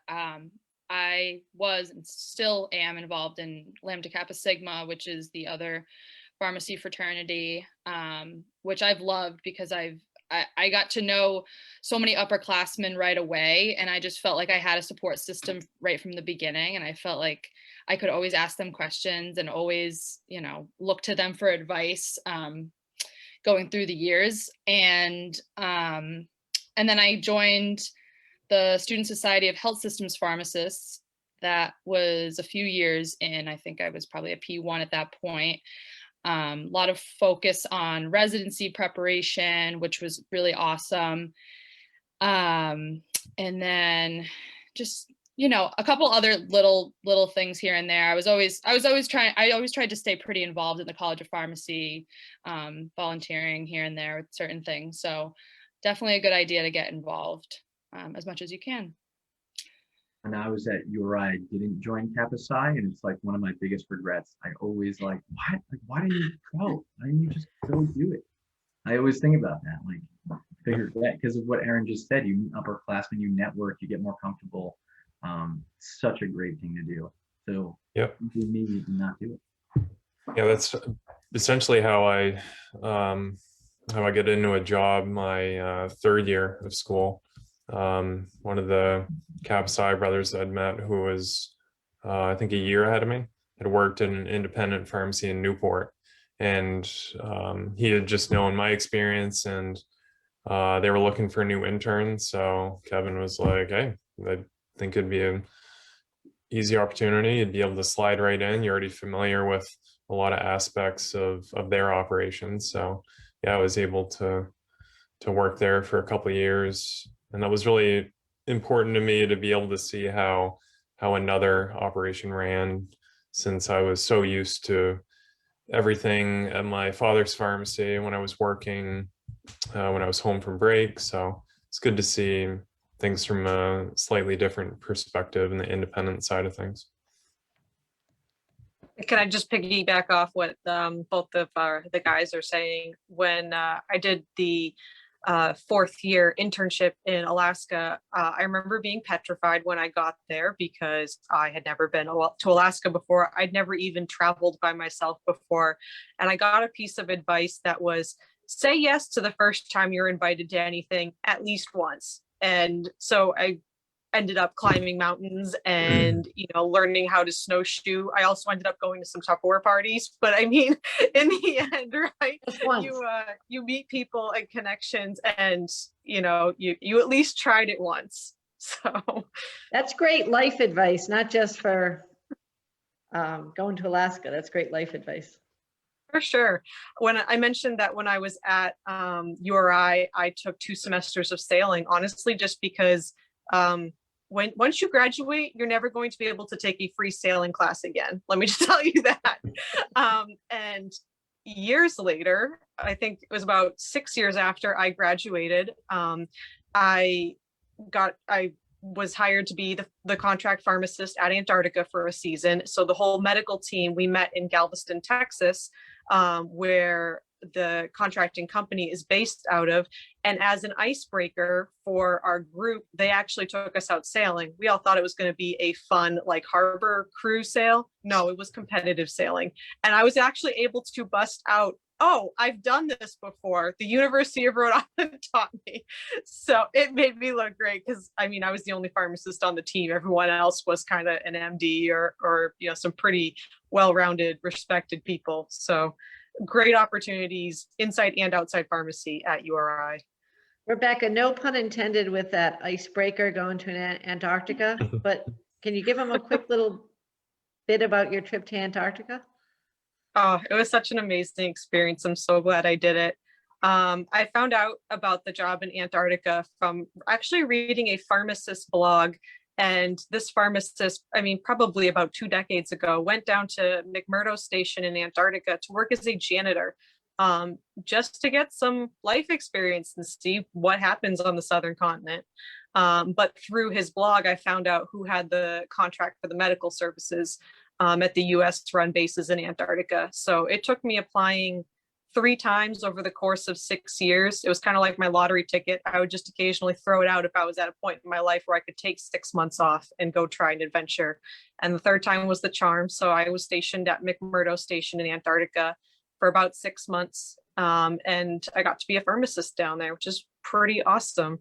I was and still am involved in Lambda Kappa Sigma, which is the other pharmacy fraternity, which I've loved because I got to know so many upperclassmen right away, and I just felt like I had a support system right from the beginning, and I felt like I could always ask them questions and always, you know, look to them for advice going through the years. And then I joined the Student Society of Health Systems Pharmacists. That was a few years in. I think I was probably a P1 at that point. A lot of focus on residency preparation, which was really awesome. And then just, you know, a couple other little things here and there. I always tried to stay pretty involved in the College of Pharmacy, volunteering here and there with certain things. So definitely a good idea to get involved as much as you can. When I was at URI, I didn't join Kappa Psi, and it's like one of my biggest regrets. I always like, what? Like, why didn't you go? Why didn't you just go do it? I always think about that. Like, figure that because of what Erin just said. You meet upperclassmen, you network, you get more comfortable. Such a great thing to do. So, yep, you maybe not do it. Yeah, that's essentially how I get into a job my third year of school. One of the Kappa Psi brothers I'd met, who was I think a year ahead of me, had worked in an independent pharmacy in Newport, and he had just known my experience, and they were looking for a new intern. So Kevin was like, hey, I think it'd be an easy opportunity. You'd be able to slide right in. You're already familiar with a lot of aspects of their operations. So yeah, I was able to work there for a couple of years. And that was really important to me to be able to see how another operation ran, since I was so used to everything at my father's pharmacy when I was working, when I was home from break. So it's good to see things from a slightly different perspective in the independent side of things. Can I just piggyback off what both of the guys are saying? When I did the fourth year internship in Alaska, I remember being petrified when I got there because I had never been to Alaska before. I'd never even traveled by myself before. And I got a piece of advice that was, say yes to the first time you're invited to anything at least once. And so I ended up climbing mountains and, you know, learning how to snowshoe. I also ended up going to some Tupperware parties, but I mean, in the end, right, you meet people and connections, and, you know, you at least tried it once. So that's great life advice, not just for going to Alaska. That's great life advice. For sure. When I mentioned that when I was at URI, I took 2 semesters of sailing, honestly, just because once you graduate, you're never going to be able to take a free sailing class again. Let me just tell you that. And years later, I think it was about 6 years after I graduated, I was hired to be the contract pharmacist at Antarctica for a season. So the whole medical team, we met in Galveston, Texas, where the contracting company is based out of. And as an icebreaker for our group, they actually took us out sailing. We all thought it was going to be a fun, like, harbor cruise sail. No, it was competitive sailing. And I was actually able to bust out, oh, I've done this before. The University of Rhode Island taught me. So it made me look great because, I mean, I was the only pharmacist on the team. Everyone else was kind of an MD or some pretty well-rounded, respected people. So great opportunities inside and outside pharmacy at URI. Rebecca, no pun intended with that icebreaker going to Antarctica, but can you give them a quick little bit about your trip to Antarctica? Oh, it was such an amazing experience. I'm so glad I did it. I found out about the job in Antarctica from actually reading a pharmacist blog. And this pharmacist, I mean, probably about 2 decades ago, went down to McMurdo Station in Antarctica to work as a janitor, just to get some life experience and see what happens on the southern continent. But through his blog, I found out who had the contract for the medical services at the US run bases in Antarctica. So it took me applying 3 times over the course of 6 years. It was kind of like my lottery ticket. I would just occasionally throw it out if I was at a point in my life where I could take 6 months off and go try an adventure. And the 3rd time was the charm. So I was stationed at McMurdo Station in Antarctica for about 6 months. And I got to be a pharmacist down there, which is pretty awesome.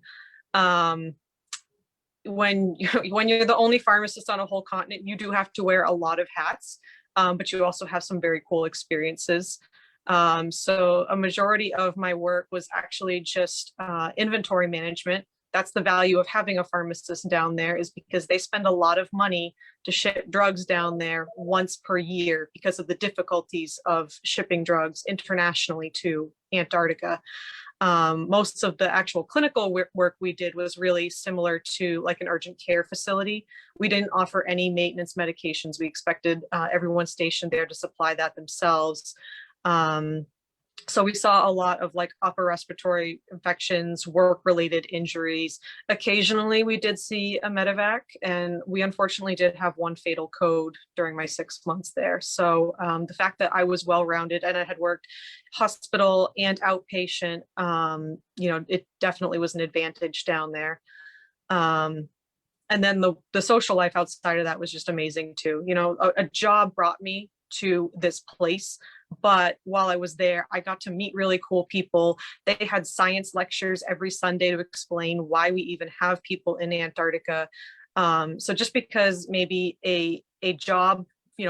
When you're the only pharmacist on a whole continent, you do have to wear a lot of hats, but you also have some very cool experiences. So a majority of my work was actually just inventory management. That's the value of having a pharmacist down there, is because they spend a lot of money to ship drugs down there once per year because of the difficulties of shipping drugs internationally to Antarctica. Most of the actual clinical work we did was really similar to like an urgent care facility. We didn't offer any maintenance medications. We expected everyone stationed there to supply that themselves. So we saw a lot of like upper respiratory infections, work-related injuries. Occasionally we did see a medevac, and we unfortunately did have 1 fatal code during my 6 months there. So the fact that I was well-rounded and I had worked hospital and outpatient, it definitely was an advantage down there. And then the social life outside of that was just amazing too. A job brought me to this place, but while I was there, I got to meet really cool people. They had science lectures every Sunday to explain why we even have people in Antarctica. So just because maybe a job,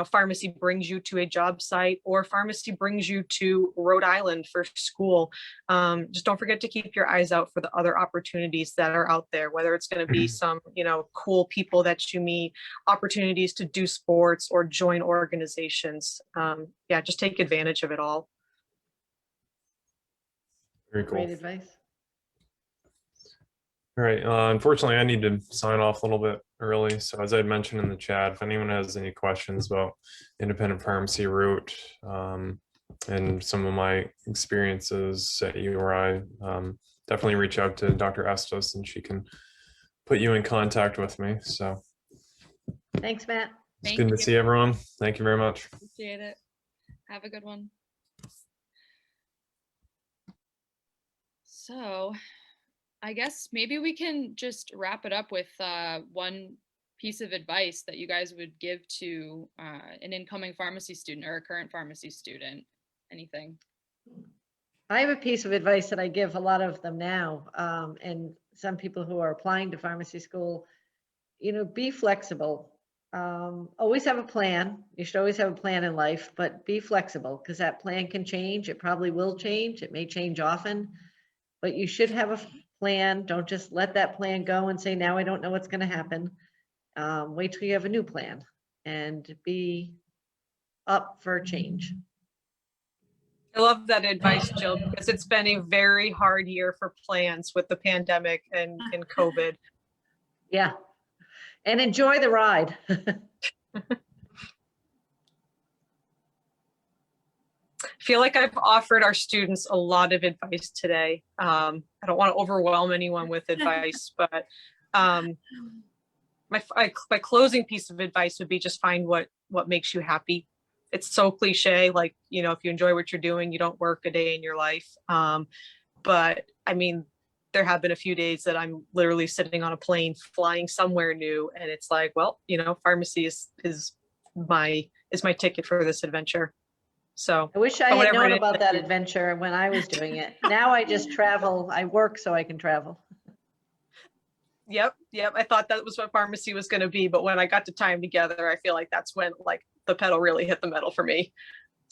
pharmacy brings you to a job site, or pharmacy brings you to Rhode Island for school, just don't forget to keep your eyes out for the other opportunities that are out there, whether it's going to be some, cool people that you meet, opportunities to do sports or join organizations. Just take advantage of it all. Very cool. Great advice. All right. Unfortunately, I need to sign off a little bit early. So as I had mentioned in the chat, if anyone has any questions about independent pharmacy route and some of my experiences at URI, definitely reach out to Dr. Estes and she can put you in contact with me. So Thanks, Matt. it's Thank good to you. see everyone. Thank you very much. Appreciate it. Have a good one. So I guess maybe we can just wrap it up with one piece of advice that you guys would give to an incoming pharmacy student or a current pharmacy student. Anything? I have a piece of advice that I give a lot of them now, and some people who are applying to pharmacy school. Be flexible. Always have a plan. You should always have a plan in life, but be flexible, because that plan can change. It probably will change. It may change often, but you should have a plan. Don't just let that plan go and say, now I don't know what's going to happen. Wait till you have a new plan and be up for change. I love that advice, Jill, because it's been a very hard year for plans with the pandemic and COVID. Yeah. And enjoy the ride. I feel like I've offered our students a lot of advice today. I don't want to overwhelm anyone with advice, but my closing piece of advice would be just find what makes you happy. it's so cliche, like, you know, if you enjoy what you're doing, you don't work a day in your life. But I mean, there have been a few days that I'm literally sitting on a plane flying somewhere new, and it's like, well, you know, pharmacy is my ticket for this adventure. So I wish I but had whatever known it is about that that you- adventure when I was doing it. Now I just travel, I work so I can travel. Yep. I thought that was what pharmacy was going to be, but when I got to time together, I feel like that's when like the pedal really hit the metal for me.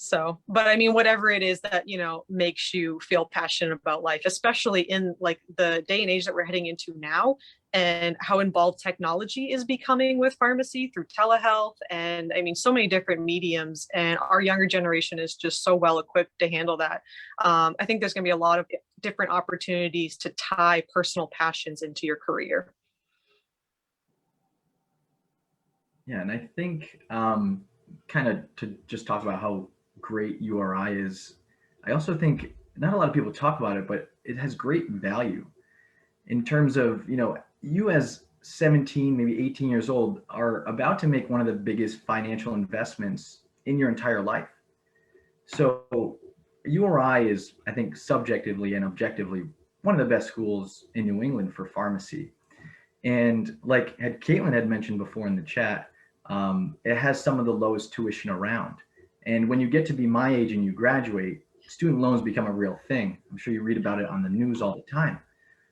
So, but I mean, whatever it is that, you know, makes you feel passionate about life, especially in like the day and age that we're heading into now, and how involved technology is becoming with pharmacy through telehealth. And I mean, so many different mediums, and our younger generation is just so well equipped to handle that. I think there's going to be a lot of different opportunities to tie personal passions into your career. Yeah, and I think kind of to just talk about how great URI is, I also think not a lot of people talk about it, but it has great value in terms of, you know, you as 17, maybe 18 years old are about to make one of the biggest financial investments in your entire life. So URI is, I think, subjectively and objectively one of the best schools in New England for pharmacy. And like Caitlin had mentioned before in the chat, it has some of the lowest tuition around. And when you get to be my age and you graduate, student loans become a real thing. I'm sure you read about it on the news all the time.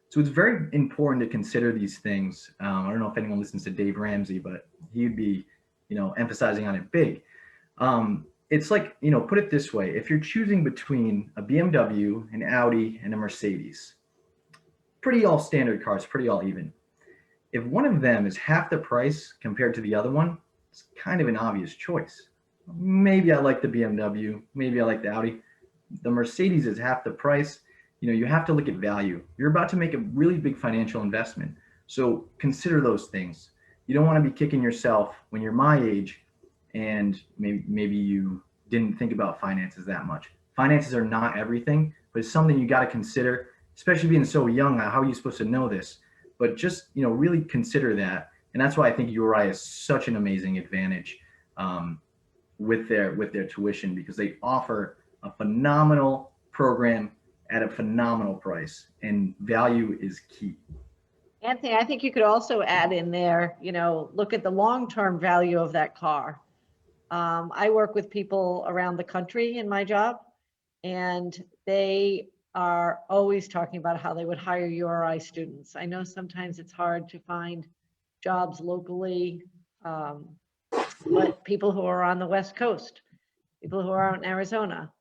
So it's very important to consider these things. I don't know if anyone listens to Dave Ramsey, but he'd be, you know, emphasizing on it big. It's like, you know, put it this way: if you're choosing between a BMW, an Audi, and a Mercedes, pretty all standard cars, pretty all even. If one of them is half the price compared to the other one, it's kind of an obvious choice. Maybe I like the BMW, maybe I like the Audi. The Mercedes is half the price. You know, you have to look at value. You're about to make a really big financial investment. So consider those things. You don't want to be kicking yourself when you're my age and maybe you didn't think about finances that much. Finances are not everything, but it's something you got to consider, especially being so young. How are you supposed to know this? But just, you know, really consider that. And that's why I think URI is such an amazing advantage with their tuition, because they offer a phenomenal program at a phenomenal price, and value is key. Anthony, I think you could also add in there, you know, look at the long-term value of that car. I work with people around the country in my job, and they are always talking about how they would hire URI students. I know sometimes it's hard to find jobs locally, but people who are on the West Coast, people who are out in Arizona,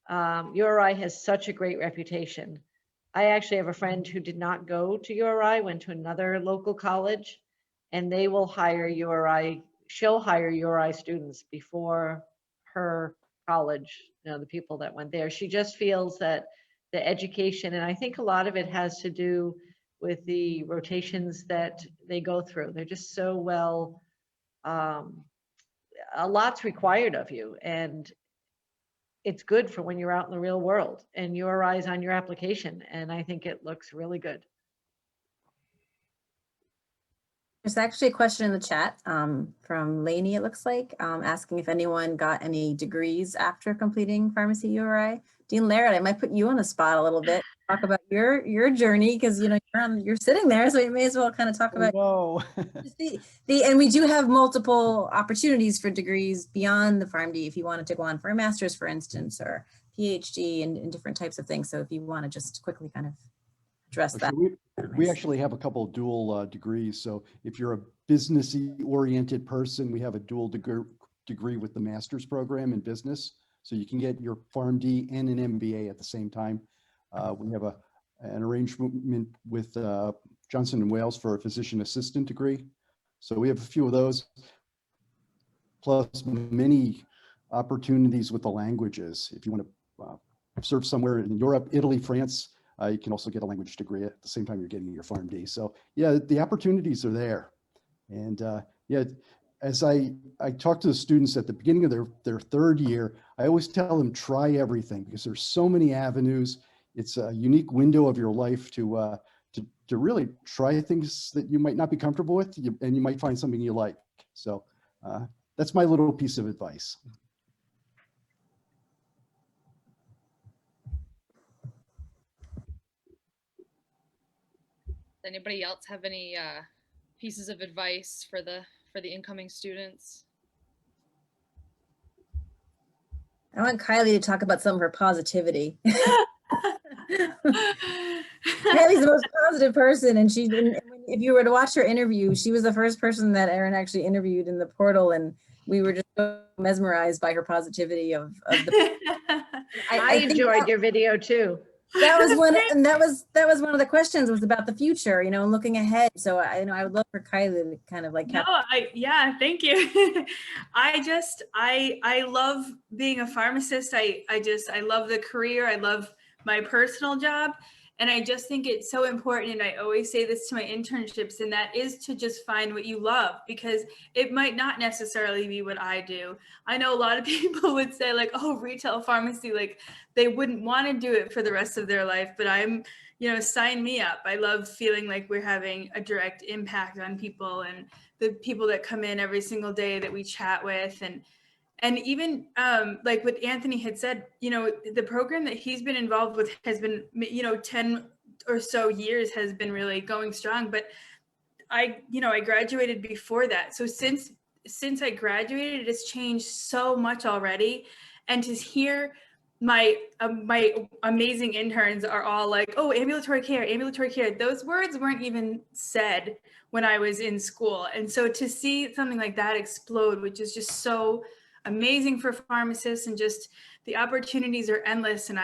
URI has such a great reputation. I actually have a friend who did not go to URI, went to another local college, and they will hire URI. She'll hire URI students before her college, you know, the people that went there. She just feels that the education, and I think a lot of it has to do with the rotations that they go through. They're just so well, a lot's required of you, and it's good for when you're out in the real world and URI is on your application. And I think it looks really good. There's actually a question in the chat from Lainey, it looks like, asking if anyone got any degrees after completing pharmacy URI. Dean Laird, I might put you on the spot a little bit. Talk about your journey, because you know you're sitting there, so you may as well kind of talk about and we do have multiple opportunities for degrees beyond the PharmD if you wanted to go on for a master's, for instance, or PhD and different types of things. So if you want to just quickly kind of address that. We actually have a couple of dual degrees. So if you're a business-y oriented person, we have a dual degree with the master's program in business. So you can get your PharmD and an MBA at the same time. We have an arrangement with Johnson & Wales for a physician assistant degree. So we have a few of those, plus many opportunities with the languages. If you want to serve somewhere in Europe, Italy, France, you can also get a language degree at the same time you're getting your PharmD. So yeah, the opportunities are there. And yeah, as I talk to the students at the beginning of their third year, I always tell them try everything, because there's so many avenues. It's a unique window of your life to really try things that you might not be comfortable with, and you might find something you like. So that's my little piece of advice. Anybody else have any pieces of advice for the incoming students? I want Kylie to talk about some of her positivity. Kylie's the most positive person, and if you were to watch her interview, she was the first person that Erin actually interviewed in the portal, and we were just so mesmerized by her positivity of the. I think enjoyed your video too. that was one, and that was one of the questions was about the future, you know, and looking ahead. So I would love for Kylie to kind of like. No, yeah, thank you. I love being a pharmacist. I love the career. I love my personal job. And I just think it's so important. And I always say this to my internships, and that is to just find what you love, because it might not necessarily be what I do. I know a lot of people would say like, oh, retail pharmacy, like they wouldn't want to do it for the rest of their life, but I'm, you know, sign me up. I love feeling like we're having a direct impact on people and the people that come in every single day that we chat with. And even like what Anthony had said, you know, the program that he's been involved with has been, you know, 10 or so years has been really going strong. But I graduated before that. So since I graduated, it has changed so much already. And to hear my amazing interns are all like, oh, ambulatory care. Those words weren't even said when I was in school. And so to see something like that explode, which is just so amazing for pharmacists, and just the opportunities are endless. And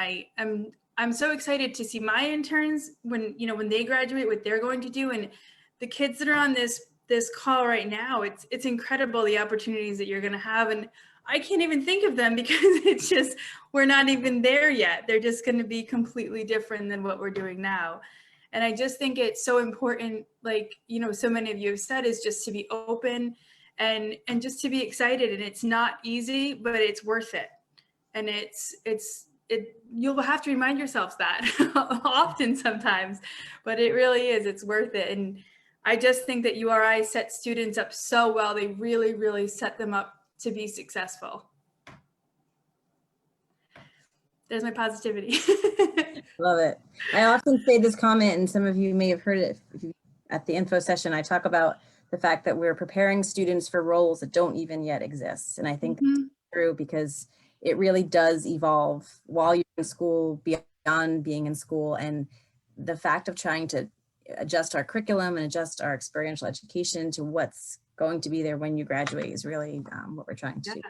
I'm so excited to see my interns when they graduate, what they're going to do. And the kids that are on this call right now, it's incredible the opportunities that you're going to have. And I can't even think of them because it's just, we're not even there yet. They're just going to be completely different than what we're doing now. And I just think it's so important, like, you know, so many of you have said, is just to be open and just to be excited. And it's not easy, but it's worth it. And you'll have to remind yourselves that often sometimes, but it really is, it's worth it. And I just think that URI set students up so well. They really, really set them up to be successful. There's my positivity. Love it. I often say this comment, and some of you may have heard it at the info session. I talk about the fact that we're preparing students for roles that don't even yet exist. And I think that's true, because it really does evolve while you're in school, beyond being in school. And the fact of trying to adjust our curriculum and adjust our experiential education to what's going to be there when you graduate is really what we're trying to do.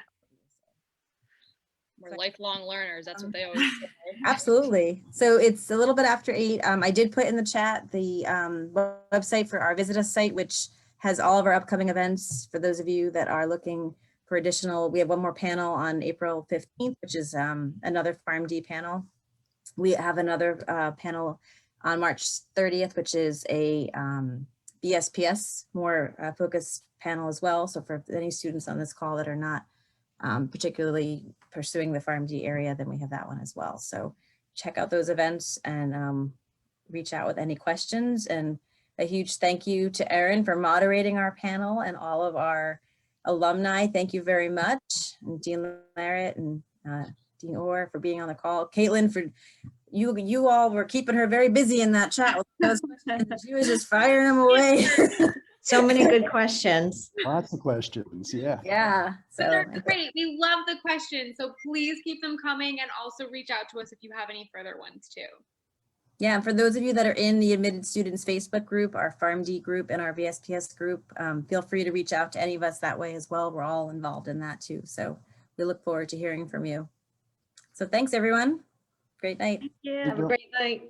We're lifelong learners. That's what they always say. Absolutely. So it's a little bit after 8. I did put in the chat the website for our Visit Us site, which has all of our upcoming events. For those of you that are looking for additional, we have one more panel on April 15th, which is another PharmD panel. We have another panel on March 30th, which is a BSPS, more focused panel as well. So for any students on this call that are not particularly pursuing the PharmD area, then we have that one as well. So check out those events and reach out with any questions. And a huge thank you to Erin for moderating our panel, and all of our alumni. Thank you very much. And Dean Larrett and Dean Orr for being on the call. Caitlin, for you all were keeping her very busy in that chat with those questions. She was just firing them away. So many good questions. Lots of questions, yeah. Yeah. But they're great. We love the questions. So please keep them coming, and also reach out to us if you have any further ones too. Yeah, and for those of you that are in the Admitted Students Facebook group, our PharmD group, and our VSPS group, feel free to reach out to any of us that way as well. We're all involved in that too. So we look forward to hearing from you. So thanks, everyone. Great night. Have a great night.